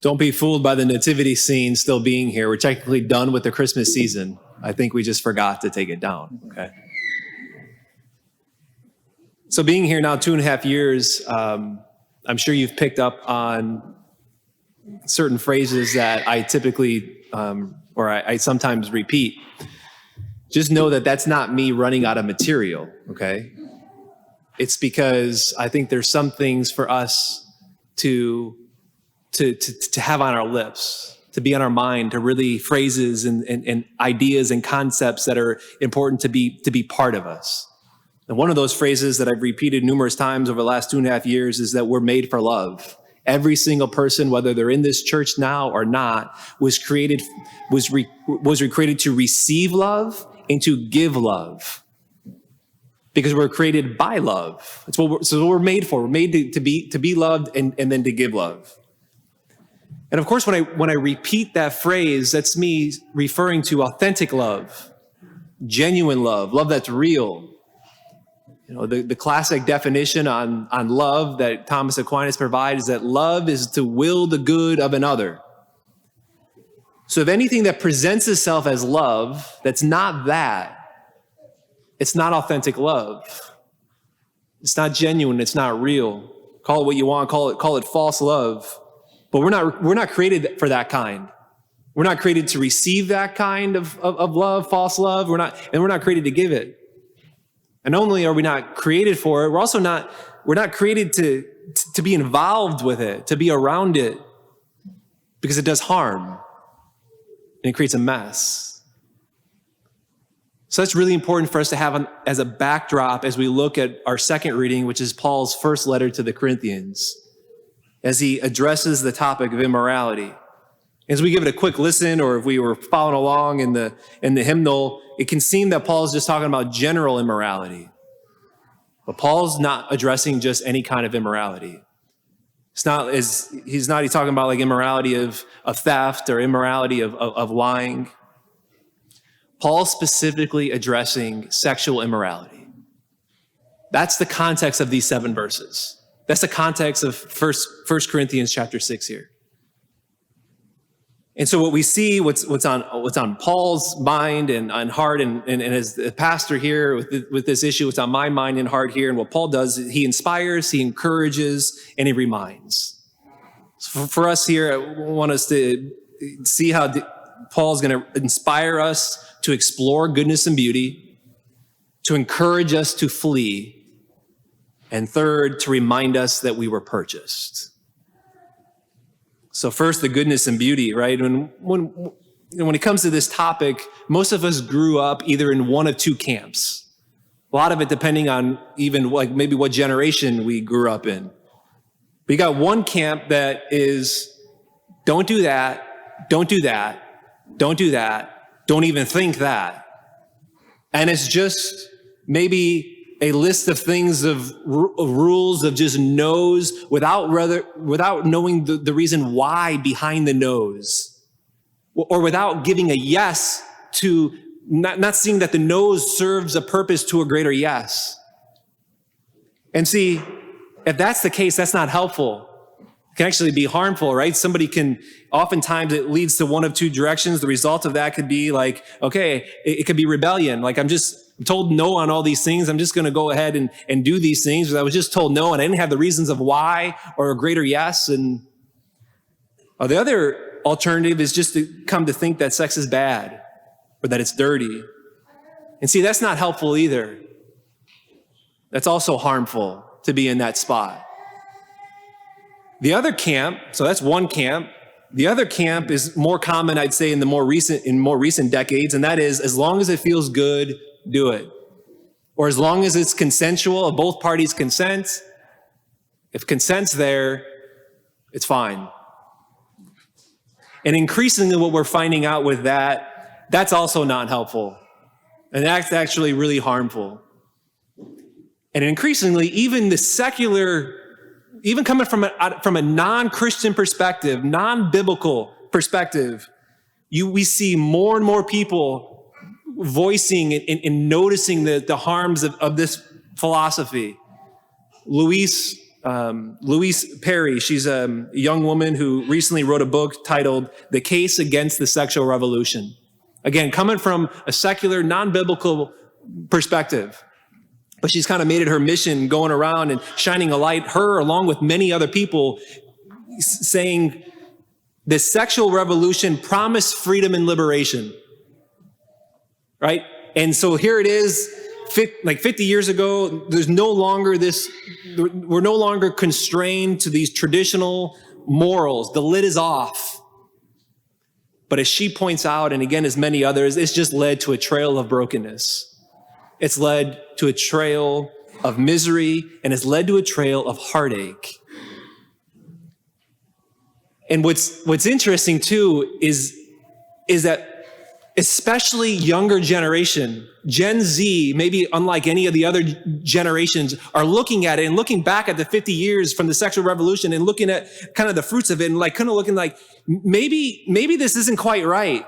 Don't be fooled by the nativity scene still being here. We're technically done with the Christmas season. I think we just forgot to take it down, okay? So being here now 2.5 years, I'm sure you've picked up on certain phrases that I typically, or I sometimes repeat. Just know that that's not me running out of material, okay? It's because I think there's some things for us to have on our lips, to be on our mind, to really phrases and ideas and concepts that are important to be part of us. And one of those phrases that I've repeated numerous times over the last 2.5 years is that we're made for love. Every single person, whether they're in this church now or not, was created to receive love and to give love. Because we're created by love. That's what we're made for. We're made to be loved and then to give love. And of course, when I repeat that phrase, that's me referring to authentic love, genuine love that's real. You know, the classic definition on love that Thomas Aquinas provides is that love is to will the good of another. So if anything that presents itself as love, that's not that, it's not authentic love. It's not genuine, it's not real. Call it what you want, call it false love. But we're not created for that kind. We're not created to receive that kind of love, false love. We're not created to give it. And not only are we not created for it, we're not created to be involved with it, to be around it, because it does harm and it creates a mess. So that's really important for us to have as a backdrop as we look at our second reading, which is Paul's first letter to the Corinthians, as he addresses the topic of immorality. As we give it a quick listen, or if we were following along in the hymnal, it can seem that Paul's just talking about general immorality. But Paul's not addressing just any kind of immorality. He's talking about like immorality of theft or immorality of lying. Paul's specifically addressing sexual immorality. That's the context of these 7 verses. That's the context of 1 Corinthians chapter 6 here. And so what we see, what's on Paul's mind and on heart, and as the pastor here with this issue, what's on my mind and heart here, and what Paul does, he inspires, he encourages, and he reminds. So for us here, I want us to see how Paul's going to inspire us to explore goodness and beauty, to encourage us to flee, and third, to remind us that we were purchased. So first, the goodness and beauty, right? When it comes to this topic, most of us grew up either in one of 2 camps. A lot of it depending on even like maybe what generation we grew up in. But you got one camp that is, don't do that, don't do that, don't do that, don't even think that. And it's just maybe a list of things of rules of just no's without knowing the reason why behind the no's, or without giving a yes to not seeing that the no's serves a purpose to a greater yes. And see, if that's the case, that's not helpful. It can actually be harmful, right? Oftentimes it leads to one of 2 directions. The result of that could be like, okay, it could be rebellion. Like I'm told no on all these things. I'm just going to go ahead and do these things. I was just told no, and I didn't have the reasons of why or a greater yes. And the other alternative is just to come to think that sex is bad or that it's dirty. And see, that's not helpful either. That's also harmful to be in that spot. The other camp, so that's one camp. The other camp is more common, I'd say, in more recent decades, and that is, as long as it feels good, do it. Or as long as it's consensual, both parties consent. If consent's there, it's fine. And increasingly what we're finding out with that's also not helpful. And that's actually really harmful. And increasingly, even the secular, even coming from a non-Christian perspective, non-biblical perspective, we see more and more people voicing and noticing the harms of this philosophy. Luis Louise Perry, she's a young woman who recently wrote a book titled The Case Against the Sexual Revolution. Again, coming from a secular, non-biblical perspective. But she's kind of made it her mission going around and shining a light, her along with many other people, saying the sexual revolution promised freedom and liberation, right? And so here it is, like 50 years ago, we're no longer constrained to these traditional morals. The lid is off. But as she points out, and again, as many others, it's just led to a trail of brokenness. It's led to a trail of misery, and it's led to a trail of heartache. And what's interesting too is that especially younger generation, Gen Z, maybe unlike any of the other generations, are looking at it and looking back at the 50 years from the sexual revolution and looking at kind of the fruits of it and like kind of looking like, maybe this isn't quite right.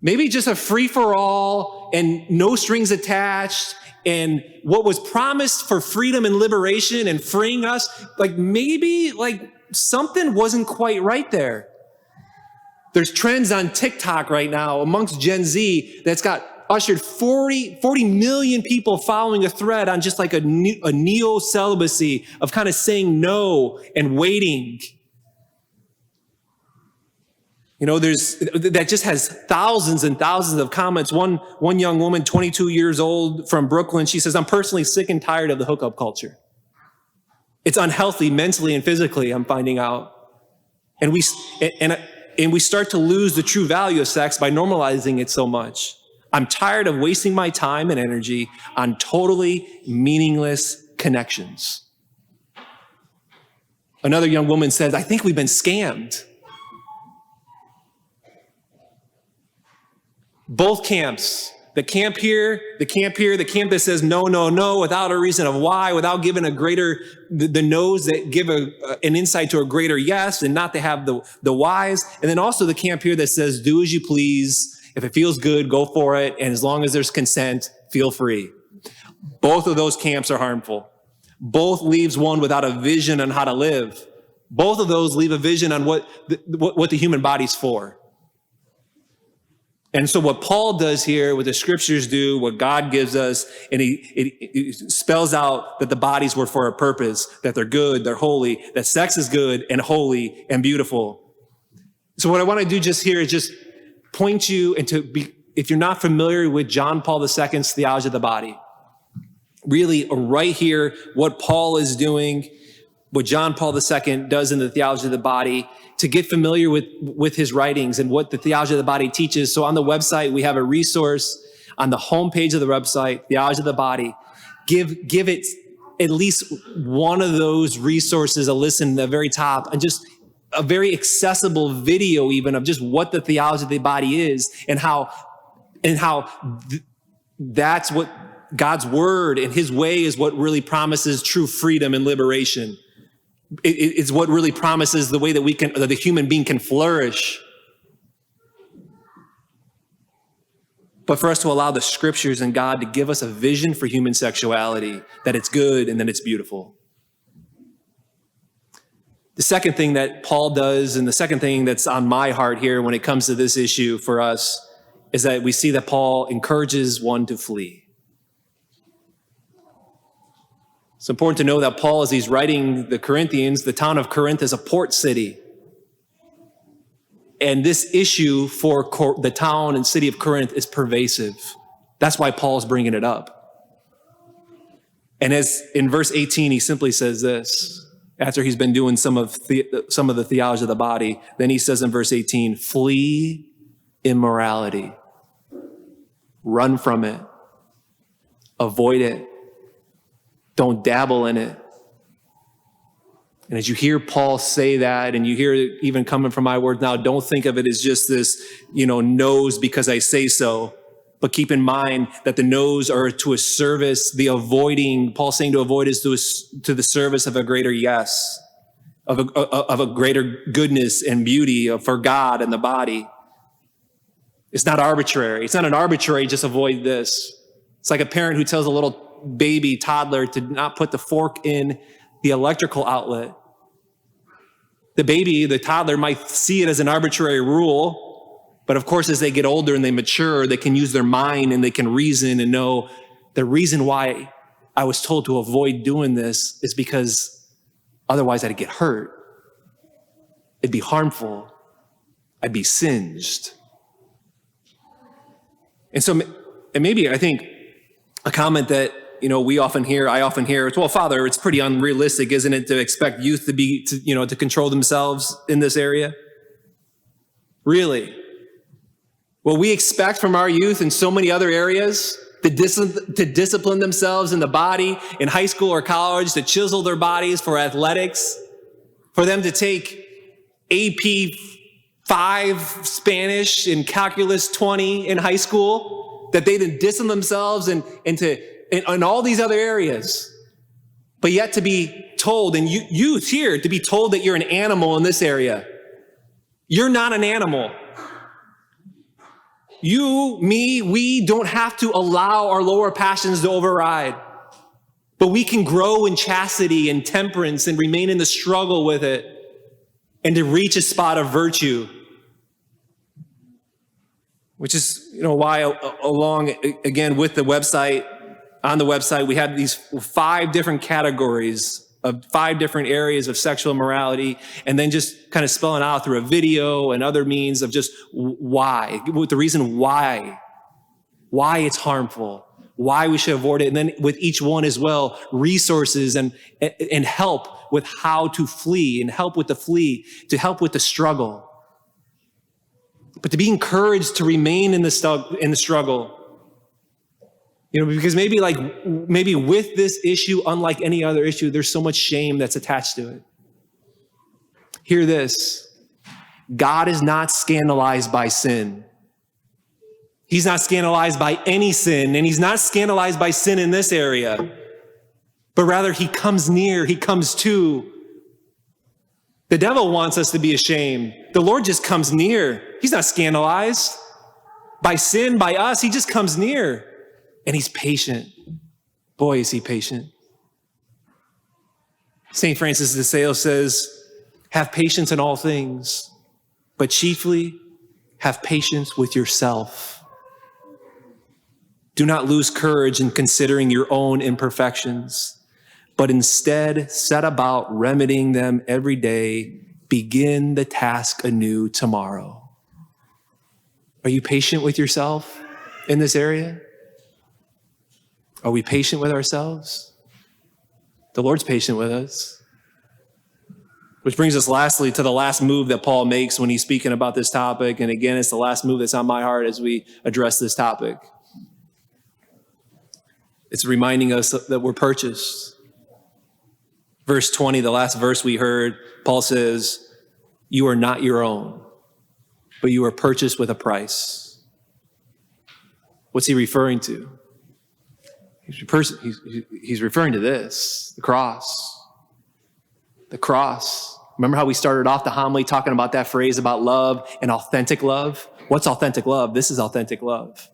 Maybe just a free-for-all and no strings attached, and what was promised for freedom and liberation and freeing us, like maybe like something wasn't quite right there. There's trends on TikTok right now amongst Gen Z that's got ushered 40 million people following a thread on just like a neo-celibacy of kind of saying no and waiting. You know, that just has thousands and thousands of comments. One young woman, 22 years old from Brooklyn, she says, I'm personally sick and tired of the hookup culture. It's unhealthy mentally and physically, I'm finding out. And we start to lose the true value of sex by normalizing it so much. I'm tired of wasting my time and energy on totally meaningless connections. Another young woman says, I think we've been scammed. Both camps, the camp here, the camp that says no, no, no, without a reason of why, without giving a greater, the no's that give an insight to a greater yes, and not to have the whys. And then also the camp here that says do as you please. If it feels good, go for it. And as long as there's consent, feel free. Both of those camps are harmful. Both leaves one without a vision on how to live. Both of those leave a vision on what the human body's for. And so what Paul does here, what the scriptures do, what God gives us, and he spells out that the bodies were for a purpose, that they're good, they're holy, that sex is good and holy and beautiful. So what I want to do just here is just point you if you're not familiar with John Paul II's theology of the body, really right here, what Paul is doing, what John Paul II does in the theology of the body, to get familiar with his writings and what the theology of the body teaches. So on the website, we have a resource on the homepage of the website, Theology of the Body. Give it at least one of those resources a listen at the very top, and just a very accessible video even of just what the theology of the body is and how that's what God's word and his way is what really promises true freedom and liberation. It's what really promises the way that the human being can flourish. But for us to allow the scriptures and God to give us a vision for human sexuality, that it's good and that it's beautiful. The second thing that Paul does, and the second thing that's on my heart here when it comes to this issue for us, is that we see that Paul encourages one to flee. It's important to know that Paul, as he's writing the Corinthians, the town of Corinth is a port city. And this issue for the town and city of Corinth is pervasive. That's why Paul's bringing it up. And as in verse 18, he simply says this, after he's been doing some of the theology of the body, then he says in verse 18, flee immorality. Run from it. Avoid it. Don't dabble in it. And as you hear Paul say that, and you hear it even coming from my words now, don't think of it as just this, no's because I say so. But keep in mind that the no's are to a service. The avoiding, Paul's saying to avoid is to the service of a greater yes, of a greater goodness and beauty for God and the body. It's not arbitrary. It's not an arbitrary just avoid this. It's like a parent who tells a little baby, toddler, to not put the fork in the electrical outlet. The baby, the toddler might see it as an arbitrary rule, but of course, as they get older and they mature, they can use their mind and they can reason and know the reason why I was told to avoid doing this is because otherwise I'd get hurt. It'd be harmful. I'd be singed. And so, and maybe I think a comment that, I often hear, it's, well, Father, it's pretty unrealistic, isn't it, to expect youth to control themselves in this area? Really? What we expect from our youth in so many other areas, to discipline themselves in the body, in high school or college, to chisel their bodies for athletics, for them to take AP 5 Spanish and Calculus 20 in high school, that they then discipline themselves in all these other areas, but yet to be told, and youth here, to be told that you're an animal in this area. You're not an animal. You, me, we don't have to allow our lower passions to override, but we can grow in chastity and temperance and remain in the struggle with it and to reach a spot of virtue. Which is, why along, again, with the website, on the website, we have these 5 different categories of 5 different areas of sexual immorality, and then just kind of spelling out through a video and other means of just why, the reason why it's harmful, why we should avoid it. And then with each one as well, resources and help with how to flee, and help with to help with the struggle. But to be encouraged to remain in the struggle. Because maybe with this issue, unlike any other issue, there's so much shame that's attached to it. Hear this. God is not scandalized by sin. He's not scandalized by any sin, and he's not scandalized by sin in this area. But rather, he comes near, he comes to. The devil wants us to be ashamed. The Lord just comes near. He's not scandalized by sin, by us. He just comes near. And he's patient. Boy, is he patient. St. Francis de Sales says, have patience in all things, but chiefly have patience with yourself. Do not lose courage in considering your own imperfections, but instead set about remedying them every day. Begin the task anew tomorrow. Are you patient with yourself in this area? Are we patient with ourselves? The Lord's patient with us. Which brings us lastly to the last move that Paul makes when he's speaking about this topic. And again, it's the last move that's on my heart as we address this topic. It's reminding us that we're purchased. Verse 20, the last verse we heard, Paul says, you are not your own, but you are purchased with a price. What's he referring to? He's referring to this, the cross. The cross. Remember how we started off the homily talking about that phrase about love and authentic love? What's authentic love? This is authentic love.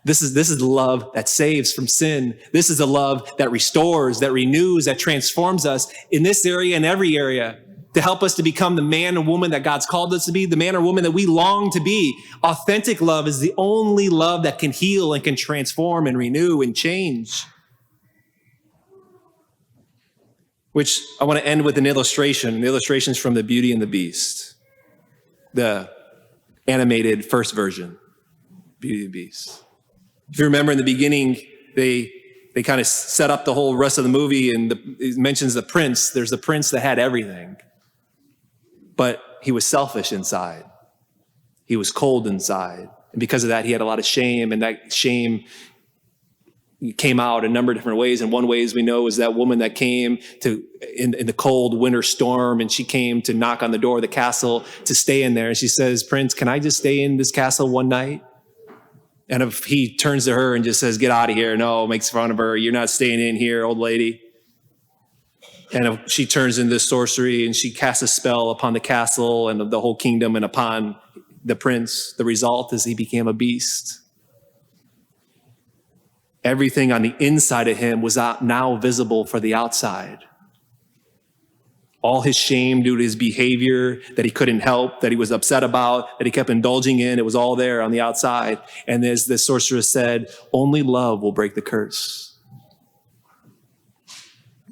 This is the love that saves from sin. This is the love that restores, that renews, that transforms us in this area and every area, to help us to become the man and woman that God's called us to be, the man or woman that we long to be. Authentic love is the only love that can heal and can transform and renew and change. Which I want to end with an illustration. The illustration's from The Beauty and the Beast, the animated first version, Beauty and the Beast. If you remember in the beginning, they kind of set up the whole rest of the movie, and it mentions the prince. There's the prince that had everything. But he was selfish inside. He was cold inside. And because of that, he had a lot of shame, and that shame came out a number of different ways. And one way, as we know, is that woman that came in the cold winter storm, and she came to knock on the door of the castle to stay in there. And she says, Prince, can I just stay in this castle one night? And if he turns to her and just says, get out of here, no, makes fun of her, you're not staying in here, old lady. And if she turns into sorcery and she casts a spell upon the castle and the whole kingdom and upon the prince, the result is he became a beast. Everything on the inside of him was now visible for the outside. All his shame due to his behavior that he couldn't help, that he was upset about, that he kept indulging in, it was all there on the outside. And as the sorceress said, only love will break the curse.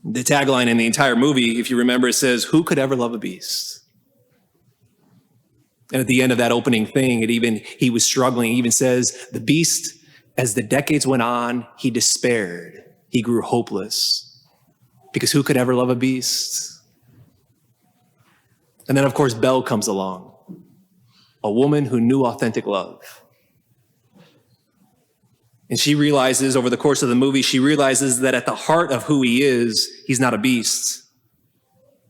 The tagline in the entire movie, if you remember, it says, "Who could ever love a beast?" And at the end of that opening thing, he was struggling. It even says, the beast, as the decades went on, he despaired. He grew hopeless. Because who could ever love a beast? And then, of course, Belle comes along, a woman who knew authentic love. And she realizes, over the course of the movie, she realizes that at the heart of who he is, he's not a beast,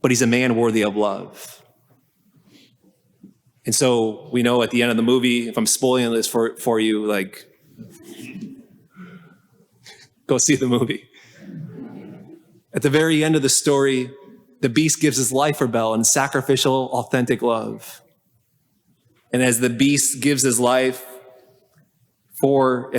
but he's a man worthy of love. And so we know at the end of the movie, if I'm spoiling this for you, like, go see the movie. At the very end of the story, the beast gives his life for Belle in sacrificial, authentic love. And as the beast gives his life for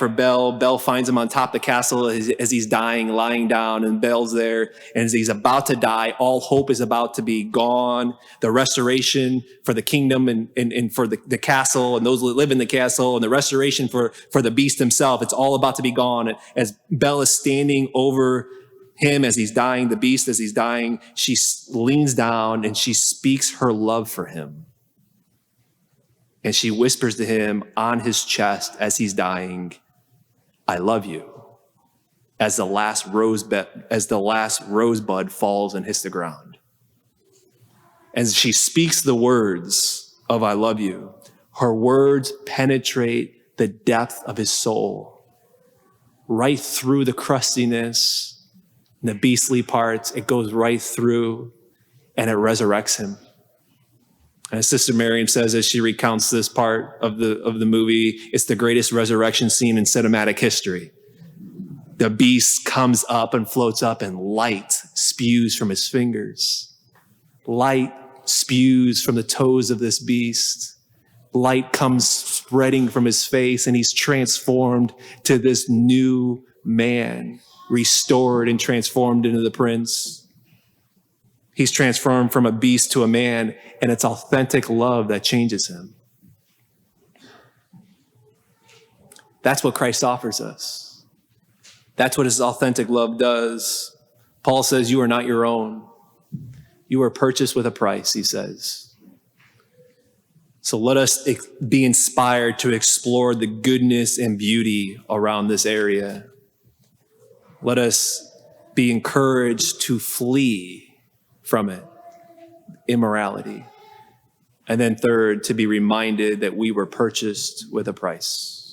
Belle, Belle finds him on top of the castle as he's dying, lying down, and Belle's there. And as he's about to die, all hope is about to be gone. The restoration for the kingdom and for the castle and those who live in the castle, and the restoration for the beast himself, it's all about to be gone. As Belle is standing over him as he's dying, the beast as he's dying, she leans down and she speaks her love for him. And she whispers to him on his chest as he's dying, "I love you," as the last rosebud falls and hits the ground. As she speaks the words of "I love you," her words penetrate the depth of his soul, right through the crustiness, the beastly parts. It goes right through, and it resurrects him. And as Sister Miriam says, as she recounts this part of the movie, it's the greatest resurrection scene in cinematic history. The beast comes up and floats up, and light spews from his fingers. Light spews from the toes of this beast. Light comes spreading from his face, and he's transformed to this new man, restored and transformed into the prince. He's transformed from a beast to a man, and it's authentic love that changes him. That's what Christ offers us. That's what his authentic love does. Paul says, "You are not your own. You are purchased with a price," he says. So let us be inspired to explore the goodness and beauty around this area. Let us be encouraged to flee from it, immorality. And then third, to be reminded that we were purchased with a price.